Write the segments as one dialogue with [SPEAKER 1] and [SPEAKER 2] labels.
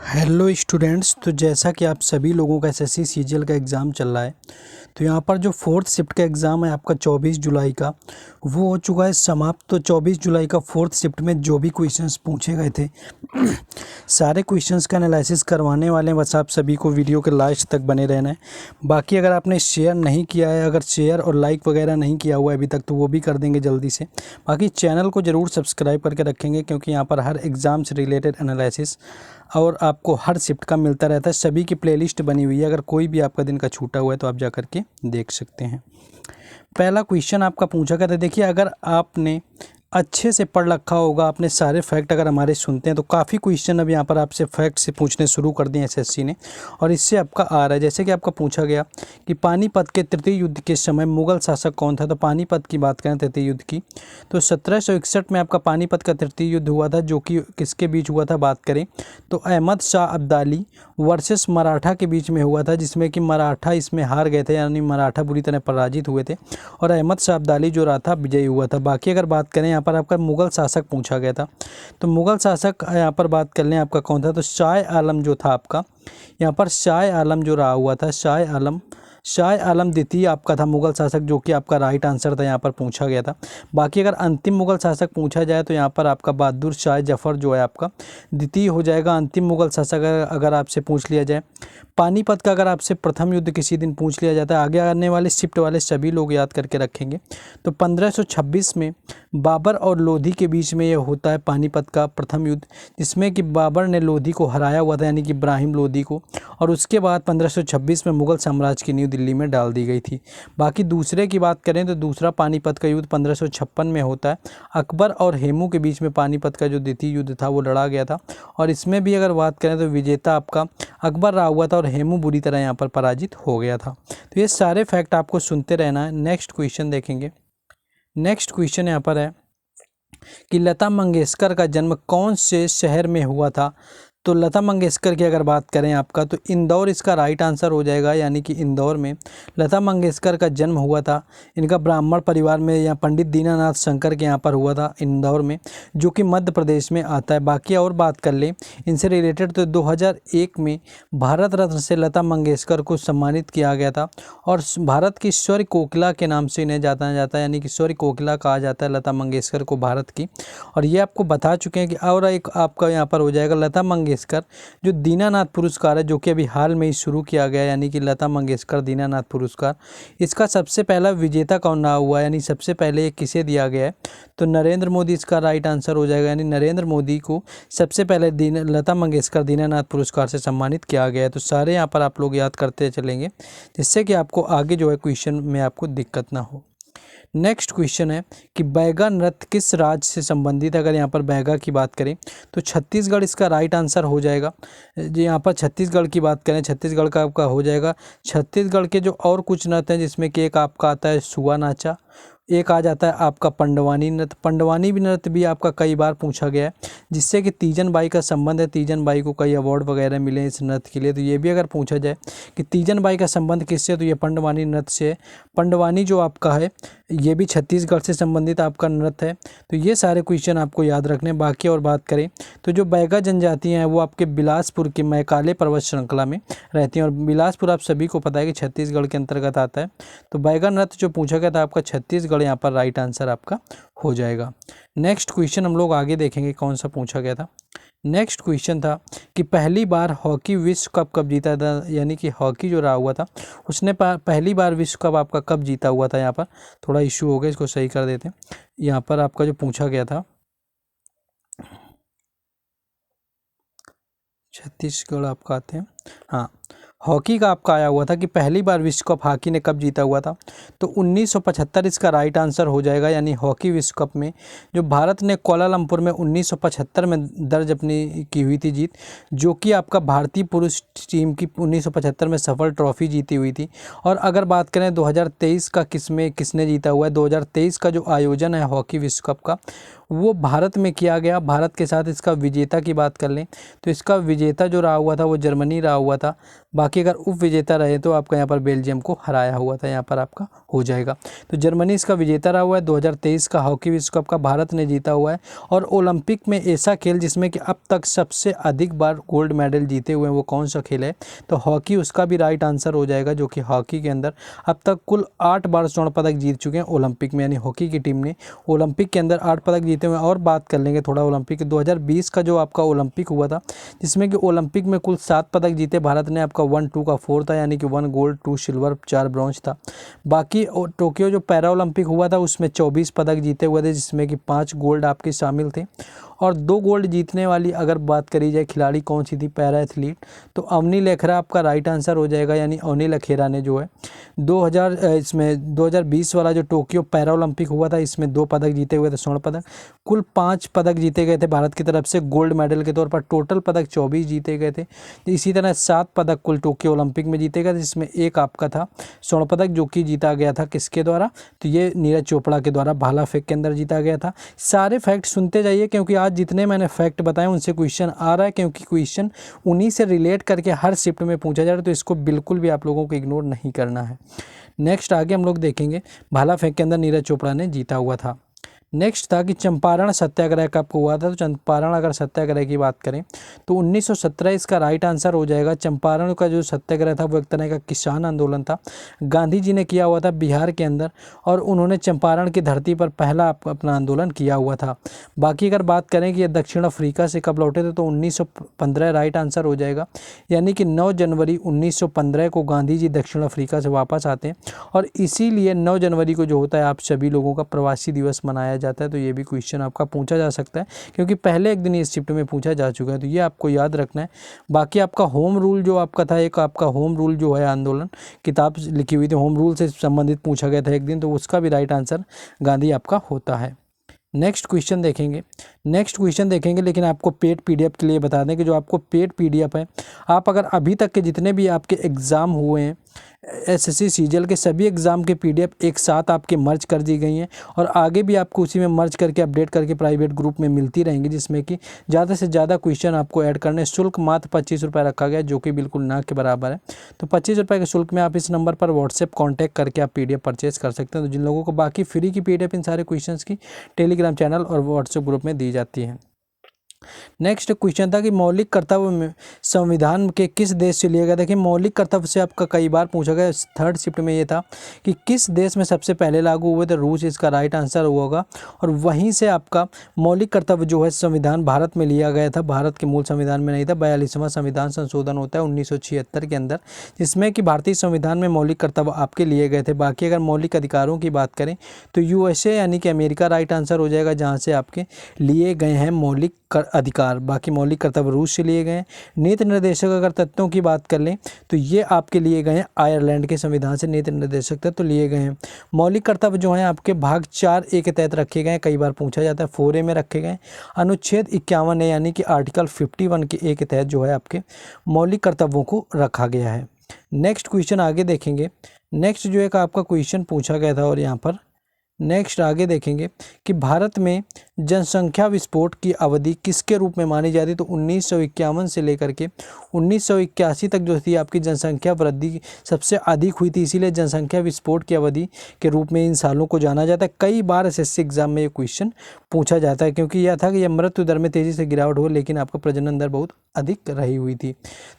[SPEAKER 1] Hello students. तो जैसा कि आप सभी लोगों का एसएससी सीजीएल का एग्ज़ाम चल रहा है, तो यहाँ पर जो फोर्थ शिफ्ट का एग्ज़ाम है आपका 24 जुलाई का, वो हो चुका है समाप्त। तो 24 जुलाई का फोर्थ शिफ्ट में जो भी क्वेश्चंस पूछे गए थे सारे क्वेश्चंस का एनालिसिस करवाने वाले हैं। बस आप सभी को वीडियो के लास्ट तक बने रहना है। बाकी अगर आपने शेयर नहीं किया है, अगर शेयर और लाइक वगैरह नहीं किया हुआ है अभी तक, तो वो भी कर देंगे जल्दी से। बाकी चैनल को ज़रूर सब्सक्राइब करके रखेंगे, क्योंकि यहाँ पर हर एग्ज़ाम से रिलेटेड एनालिसिस और आपको हर शिफ्ट का मिलता रहता है। सभी की प्लेलिस्ट बनी हुई है, अगर कोई भी आपका दिन का छूटा हुआ है तो आप जा कर के देख सकते हैं। पहला क्वेश्चन आपका पूछा गया था, देखिए अगर आपने अच्छे से पढ़ रखा होगा, आपने सारे फैक्ट अगर हमारे सुनते हैं, तो काफ़ी क्वेश्चन अब यहाँ पर आपसे फैक्ट से पूछने शुरू कर दिए एसएससी ने, और इससे आपका आ रहा है। जैसे कि आपका पूछा गया कि पानीपत के तृतीय युद्ध के समय मुगल शासक कौन था। तो पानीपत की बात करें तृतीय युद्ध की, तो 1761 में आपका पानीपत का तृतीय युद्ध हुआ था, जो कि किसके बीच हुआ था बात करें तो अहमद शाह अब्दाली वर्सेस मराठा के बीच में हुआ था, जिसमें कि मराठा इसमें हार गए थे, यानी मराठा बुरी तरह पराजित हुए थे, और अहमद शाह अब्दाली जो रहा था विजयी हुआ था। बाकी अगर बात करें यहाँ पर आपका मुगल शासक पूछा गया था, तो मुगल शासक यहाँ पर बात कर लें आपका कौन था, तो शाह आलम जो था आपका, यहाँ पर शाह आलम जो रहा हुआ था, शाह आलम द्वितीय आपका था मुगल शासक, जो कि आपका राइट आंसर था, यहाँ पर पूछा गया था। बाकी अगर अंतिम मुगल शासक पूछा जाए तो यहाँ पर आपका बहादुर शाह जफर जो है आपका द्वितीय हो जाएगा। अंतिम मुगल शासक अगर आपसे पूछ लिया जाए, पानीपत का अगर आपसे प्रथम युद्ध किसी दिन पूछ लिया जाता है, आगे आने वाले शिफ्ट वाले सभी लोग याद करके रखेंगे, तो 1526 में बाबर और लोधी के बीच में ये होता है पानीपत का प्रथम युद्ध, जिसमें कि बाबर ने लोधी को हराया हुआ था, यानी कि इब्राहिम लोधी को, और उसके बाद 1526 में मुगल साम्राज्य की नींव दिल्ली में डाल दी गई थी। बाकी दूसरे की बात करें तो दूसरा पानीपत का युद्ध 1556 में होता है। अकबर और हेमू के बीच में पानीपत का जो द्वितीय युद्ध था वो लड़ा गया था, और इसमें भी अगर बात करें तो विजेता आपका अकबर रहा हुआ था, और हेमू बुरी तरह यहाँ पर पराजित हो गया था। तो ये सारे फैक्ट आपको सुनते रहना है। नेक्स्ट क्वेश्चन देखेंगे। नेक्स्ट क्वेश्चन यहाँ पर है कि लता मंगेशकर का जन्म कौन से शहर में हुआ था। तो लता मंगेशकर की अगर बात करें आपका, तो इंदौर इसका राइट आंसर हो जाएगा, यानी कि इंदौर में लता मंगेशकर का जन्म हुआ था। इनका ब्राह्मण परिवार में या पंडित दीनानाथ शंकर के यहाँ पर हुआ था, इंदौर में, जो कि मध्य प्रदेश में आता है। बाकी और बात कर लें इनसे रिलेटेड, तो 2001 में भारत रत्न से लता मंगेशकर को सम्मानित किया गया था, और भारत की स्वर कोकिला के नाम से इन्हें जाना जाता है, यानी कि स्वर कोकिला कहा जाता है लता मंगेशकर को भारत की। और ये आपको बता चुके हैं कि और एक आपका यहाँ पर हो जाएगा लता मंगेशकर जो दीनानाथ पुरस्कार है, जो कि अभी हाल में ही शुरू किया गया, यानी कि लता मंगेशकर दीनानाथ पुरस्कार, इसका सबसे पहला विजेता कौन रहा हुआ है, यानी सबसे पहले ये किसे दिया गया है, तो नरेंद्र मोदी इसका राइट आंसर हो जाएगा, यानी नरेंद्र मोदी को सबसे पहले लता मंगेशकर दीनानाथ पुरस्कार से सम्मानित किया गया है। तो सारे यहाँ पर आप लोग याद करते चलेंगे, जिससे कि आपको आगे जो है क्वेश्चन में आपको दिक्कत ना हो। नेक्स्ट क्वेश्चन है कि बैगा नृत्य किस राज्य से संबंधित है। अगर यहाँ पर बैगा की बात करें तो छत्तीसगढ़ इसका राइट आंसर हो जाएगा। जी यहाँ पर छत्तीसगढ़ की बात करें, छत्तीसगढ़ का आपका हो जाएगा। छत्तीसगढ़ के जो और कुछ नृत्य हैं, जिसमें कि एक आपका आता है सुआ नाचा, एक आ जाता है आपका पंडवानी नृत्य। पंडवानी भी नृत्य भी आपका कई बार पूछा गया है, जिससे कि तीजन बाई का संबंध है। तीजन बाई को कई अवार्ड वगैरह मिले इस नृत्य के लिए। तो ये भी अगर पूछा जाए कि तीजन बाई का संबंध किससे, तो ये पंडवानी नृत्य से है। पंडवानी जो आपका है ये भी छत्तीसगढ़ से संबंधित आपका नृत्य है। तो ये सारे क्वेश्चन आपको याद रखने। बाकी और बात करें तो जो बैगा जनजातियाँ हैं वो आपके बिलासपुर के मैकाले पर्वत श्रृंखला में रहती हैं, और बिलासपुर आप सभी को पता है कि छत्तीसगढ़ के अंतर्गत आता है। तो बैगा नृत्य जो पूछा गया था आपका छत्तीसगढ़, यहाँ पर राइट आंसर आपका हो जाएगा। नेक्स्ट क्वेश्चन हम लोग आगे देखेंगे कौन सा पूछा गया था। नेक्स्ट क्वेश्चन था कि पहली बार हॉकी विश्व कप कब जीता था, यानी कि हॉकी जो रहा हुआ था उसने पहली बार विश्व कप आपका कब जीता हुआ था। यहाँ पर थोड़ा इश्यू हो गया, इसको सही कर देते हैं। यहाँ पर आपका जो पूछा गया था छत्तीसगढ़ आपका आते हैं, हाँ, हॉकी का आपका आया हुआ था कि पहली बार विश्व कप हॉकी ने कब जीता हुआ था। तो 1975 इसका राइट आंसर हो जाएगा, यानी हॉकी विश्व कप में जो भारत ने कोलालमपुर में 1975 में दर्ज अपनी की हुई थी जीत, जो कि आपका भारतीय पुरुष टीम की 1975 में सफल ट्रॉफी जीती हुई थी। और अगर बात करें 2023 का किसने जीता हुआ है, 2023 का जो आयोजन है हॉकी विश्व कप का वो भारत में किया गया। भारत के साथ इसका विजेता की बात कर लें तो इसका विजेता जो रहा हुआ था वो जर्मनी रहा हुआ था। बाकी बाकी अगर उप विजेता रहे तो आपका यहाँ पर बेल्जियम को हराया हुआ था, यहाँ पर आपका हो जाएगा। तो जर्मनी इसका विजेता रहा हुआ है। 2023 का हॉकी विश्व कप का भारत ने जीता हुआ है। और ओलंपिक में ऐसा खेल जिसमें कि अब तक सबसे अधिक बार गोल्ड मेडल जीते हुए हैं वो कौन सा खेल है, तो हॉकी उसका भी राइट आंसर हो जाएगा, जो कि हॉकी के अंदर अब तक कुल 8 बार स्वर्ण पदक जीत चुके हैं ओलंपिक में, यानी हॉकी की टीम ने ओलंपिक के अंदर 8 पदक जीते हुए हैं। और बात कर लेंगे थोड़ा ओलंपिक 2020 का जो आपका ओलंपिक हुआ था, जिसमें कि ओलंपिक में कुल 7 पदक जीते भारत ने, आपका 1 2 का 4 था, यानी कि 1 गोल्ड 2 सिल्वर 4 ब्रॉन्ज था। बाकी टोक्यो जो पैरा ओलंपिक हुआ था उसमें 24 पदक जीते हुए थे, जिसमें कि 5 गोल्ड आपके शामिल थे। और 2 गोल्ड जीतने वाली अगर बात करी जाए खिलाड़ी कौन सी थी पैरा एथलीट, तो अवनी लेखरा आपका राइट आंसर हो जाएगा, यानी अवनी लखेरा ने जो है 2020 वाला जो टोक्यो पैरा ओलंपिक हुआ था इसमें 2 पदक जीते हुए थे स्वर्ण पदक। कुल 5 पदक जीते गए थे भारत की तरफ से गोल्ड मेडल के तौर पर, टोटल पदक 24 जीते गए थे। इसी तरह 7 पदक कुल टोक्यो ओलंपिक में जीते गए थे, जिसमें एक आपका था स्वर्ण पदक जो कि जीता गया था किसके द्वारा, तो ये नीरज चोपड़ा के द्वारा भाला फेंक के अंदर जीता गया था। सारे फैक्ट सुनते जाइए क्योंकि आज जितने मैंने फैक्ट बताए उनसे क्वेश्चन आ रहा है, क्योंकि क्वेश्चन उन्हीं से रिलेट करके हर शिफ्ट में पूछा जा रहा है, तो इसको बिल्कुल भी आप लोगों को इग्नोर नहीं करना है। नेक्स्ट आगे हम लोग देखेंगे भाला फेंक के अंदर नीरज चोपड़ा ने जीता हुआ था। नेक्स्ट था कि चंपारण सत्याग्रह कब हुआ था, तो चंपारण अगर सत्याग्रह की बात करें तो 1917 इसका राइट आंसर हो जाएगा। चंपारण का जो सत्याग्रह था वो एक तरह का किसान आंदोलन था, गांधी जी ने किया हुआ था बिहार के अंदर, और उन्होंने चंपारण की धरती पर पहला अपना आंदोलन किया हुआ था। बाकी अगर बात करें कि ये दक्षिण अफ्रीका से कब लौटे थे, तो 1915 राइट आंसर हो जाएगा, यानी कि 9 जनवरी 1915 को गांधी जी दक्षिण अफ्रीका से वापस आते हैं, और इसीलिए 9 जनवरी को जो होता है आप सभी लोगों का प्रवासी दिवस मनाया जाता है। तो ये भी क्वेश्चन आपका पूछा जा सकता है, क्योंकि पहले एक दिन इस शिफ्ट में पूछा जा चुका है, तो ये आपको याद रखना है। बाकी आपका होम रूल जो आपका था, एक आपका होम रूल जो है आंदोलन किताब लिखी हुई थी, होम रूल से संबंधित पूछा गया था एक दिन, तो उसका भी राइट आंसर गांधी आपका होता है। नेक्स्ट क्वेश्चन देखेंगे, लेकिन आपको पेड पीडीएफ के लिए बता दें कि जो आपको पेड पीडीएफ है, आप अगर अभी तक के जितने भी आपके एग्ज़ाम हुए हैं एसएससी सीजीएल के सभी एग्ज़ाम के पीडीएफ एक साथ आपके मर्ज कर दी गई हैं, और आगे भी आपको उसी में मर्ज करके अपडेट करके प्राइवेट ग्रुप में मिलती रहेंगी, जिसमें कि ज़्यादा से ज़्यादा क्वेश्चन आपको ऐड करने। शुल्क मात्र 25 रुपये रखा गया, जो कि बिल्कुल ना के बराबर है। तो 25 रुपये के शुल्क में आप इस नंबर पर व्हाट्सएप कॉन्टैक्ट करके आप पीडीएफ परचेज कर सकते हैं। तो जिन लोगों को बाकी फ्री की पीडीएफ इन सारे क्वेश्चन की टेलीग्राम चैनल और व्हाट्सएप ग्रुप में दी जाती है। नेक्स्ट क्वेश्चन था कि मौलिक कर्तव्य संविधान के किस देश से लिया गया। देखिए मौलिक कर्तव्य से आपका कई बार पूछा गया, थर्ड शिफ्ट में ये था कि किस देश में सबसे पहले लागू हुए, तो रूस इसका राइट आंसर होगा। और वहीं से आपका मौलिक कर्तव्य जो है संविधान भारत में लिया गया था, भारत के मूल संविधान में नहीं था। 42वां संविधान संशोधन होता है 1976 के अंदर, जिसमें कि भारतीय संविधान में मौलिक कर्तव्य आपके लिए गए थे। बाकी अगर मौलिक अधिकारों की बात करें तो यूएसए यानी कि अमेरिका राइट आंसर हो जाएगा, जहाँ से आपके लिए गए हैं मौलिक अधिकार। बाकी मौलिक कर्तव्य रूस से लिए गए हैं। नीति निर्देशक अगर तत्वों की बात कर लें तो ये आपके लिए गए हैं आयरलैंड के संविधान से नीति निर्देशक तत्व लिए गए हैं। मौलिक कर्तव्य जो हैं आपके भाग 4A के तहत रखे गए हैं, कई बार पूछा जाता है 4A में रखे गए। अनुच्छेद 51 यानी कि आर्टिकल 51 के A के तहत जो है आपके मौलिक कर्तव्यों को रखा गया है। नेक्स्ट क्वेश्चन आगे देखेंगे। नेक्स्ट जो एक आपका क्वेश्चन पूछा गया था, और यहाँ पर नेक्स्ट आगे देखेंगे कि भारत में जनसंख्या विस्फोट की अवधि किसके रूप में मानी जाती है। तो 1951 से लेकर के 1981 तक जो थी आपकी जनसंख्या वृद्धि सबसे अधिक हुई थी, इसीलिए जनसंख्या विस्फोट की अवधि के रूप में इन सालों को जाना जाता है। कई बार एसएससी एग्जाम में ये क्वेश्चन पूछा जाता है, क्योंकि यह था कि यह मृत्यु दर में तेज़ी से गिरावट हो, लेकिन आपका प्रजनन दर बहुत अधिक रही हुई थी।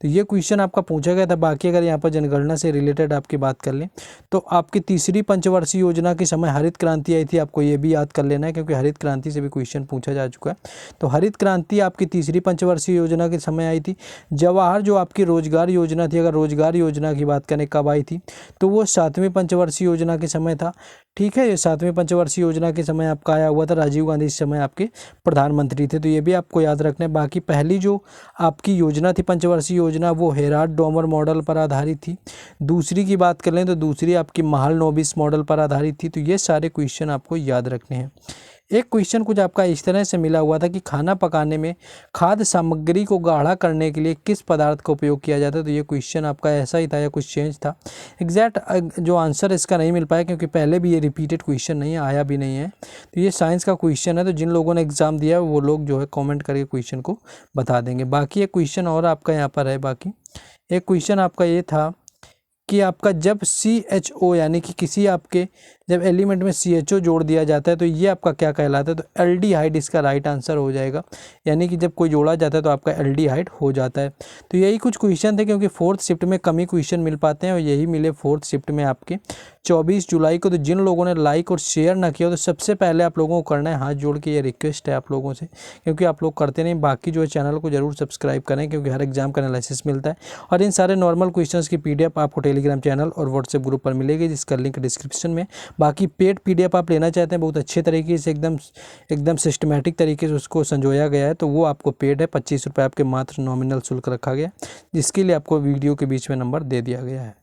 [SPEAKER 1] तो ये क्वेश्चन आपका पूछा गया था। बाकी अगर यहाँ पर जनगणना से रिलेटेड आपकी बात कर लें तो आपकी तीसरी पंचवर्षीय योजना के समय हरित क्रांति आई थी, आपको ये भी याद कर लेना है, क्योंकि हरित क्रांति से भी क्वेश्चन पूछा जा चुका है। तो हरित क्रांति आपकी तीसरी पंचवर्षीय योजना के समय आई थी। जवाहर जो आपकी रोजगार योजना थी, अगर रोजगार योजना की बात करें कब आई थी, तो वो 7वीं पंचवर्षीय योजना के समय था। ठीक है, ये 7वीं पंचवर्षीय योजना के समय आपका आया हुआ था, राजीव गांधी इस समय आपके प्रधानमंत्री थे, तो ये भी आपको याद रखना है। बाकी पहली जो आपकी योजना थी पंचवर्षीय योजना, वो हेराल्ड डोमर मॉडल पर आधारित थी। दूसरी की बात कर लें तो दूसरी आपकी महालनोबिस मॉडल पर आधारित थी। तो ये सारे क्वेश्चन आपको याद रखने हैं। एक क्वेश्चन कुछ आपका इस तरह से मिला हुआ था कि खाना पकाने में खाद्य सामग्री को गाढ़ा करने के लिए किस पदार्थ का उपयोग किया जाता है। तो ये क्वेश्चन आपका ऐसा ही था या कुछ चेंज था। एग्जैक्ट जो आंसर इसका नहीं मिल पाया, क्योंकि पहले भी ये रिपीटेड क्वेश्चन नहीं आया भी नहीं है। तो ये साइंस का क्वेश्चन है, तो जिन लोगों ने एग्ज़ाम दिया वो लोग जो है कॉमेंट करके क्वेश्चन को बता देंगे। बाकी ये क्वेश्चन और आपका यहाँ पर है, बाकी एक क्वेश्चन आपका ये था कि आपका जब CHO यानी कि किसी आपके जब एलिमेंट में CHO जोड़ दिया जाता है तो ये आपका क्या कहलाता है, तो एल्डिहाइड इसका राइट आंसर हो जाएगा। यानी कि जब कोई जोड़ा जाता है तो आपका एल्डिहाइड हो जाता है। तो यही कुछ क्वेश्चन थे, क्योंकि फोर्थ शिफ्ट में कम ही क्वेश्चन मिल पाते हैं और यही मिले फोर्थ शिफ्ट में आपके 24 जुलाई को। तो जिन लोगों ने लाइक और शेयर ना किया तो सबसे पहले आप लोगों को करना है, हाथ जोड़ के ये रिक्वेस्ट है आप लोगों से, क्योंकि आप लोग करते नहीं। बाकी जो है चैनल को जरूर सब्सक्राइब करें, क्योंकि हर एग्जाम का एनालिसिस मिलता है और इन सारे नॉर्मल क्वेश्चंस की PDF आपको टेलीग्राम चैनल और व्हाट्सएप ग्रुप पर मिलेगी, जिसका लिंक डिस्क्रिप्शन में। बाकी पेड PDF आप लेना चाहते हैं बहुत अच्छे तरीके से, एकदम सिस्टमेटिक तरीके से उसको संजोया गया है, तो वो आपको पेड है। 25 रुपये आपके मात्र नॉमिनल शुल्क रखा गया, जिसके लिए आपको वीडियो के बीच में नंबर दे दिया गया है।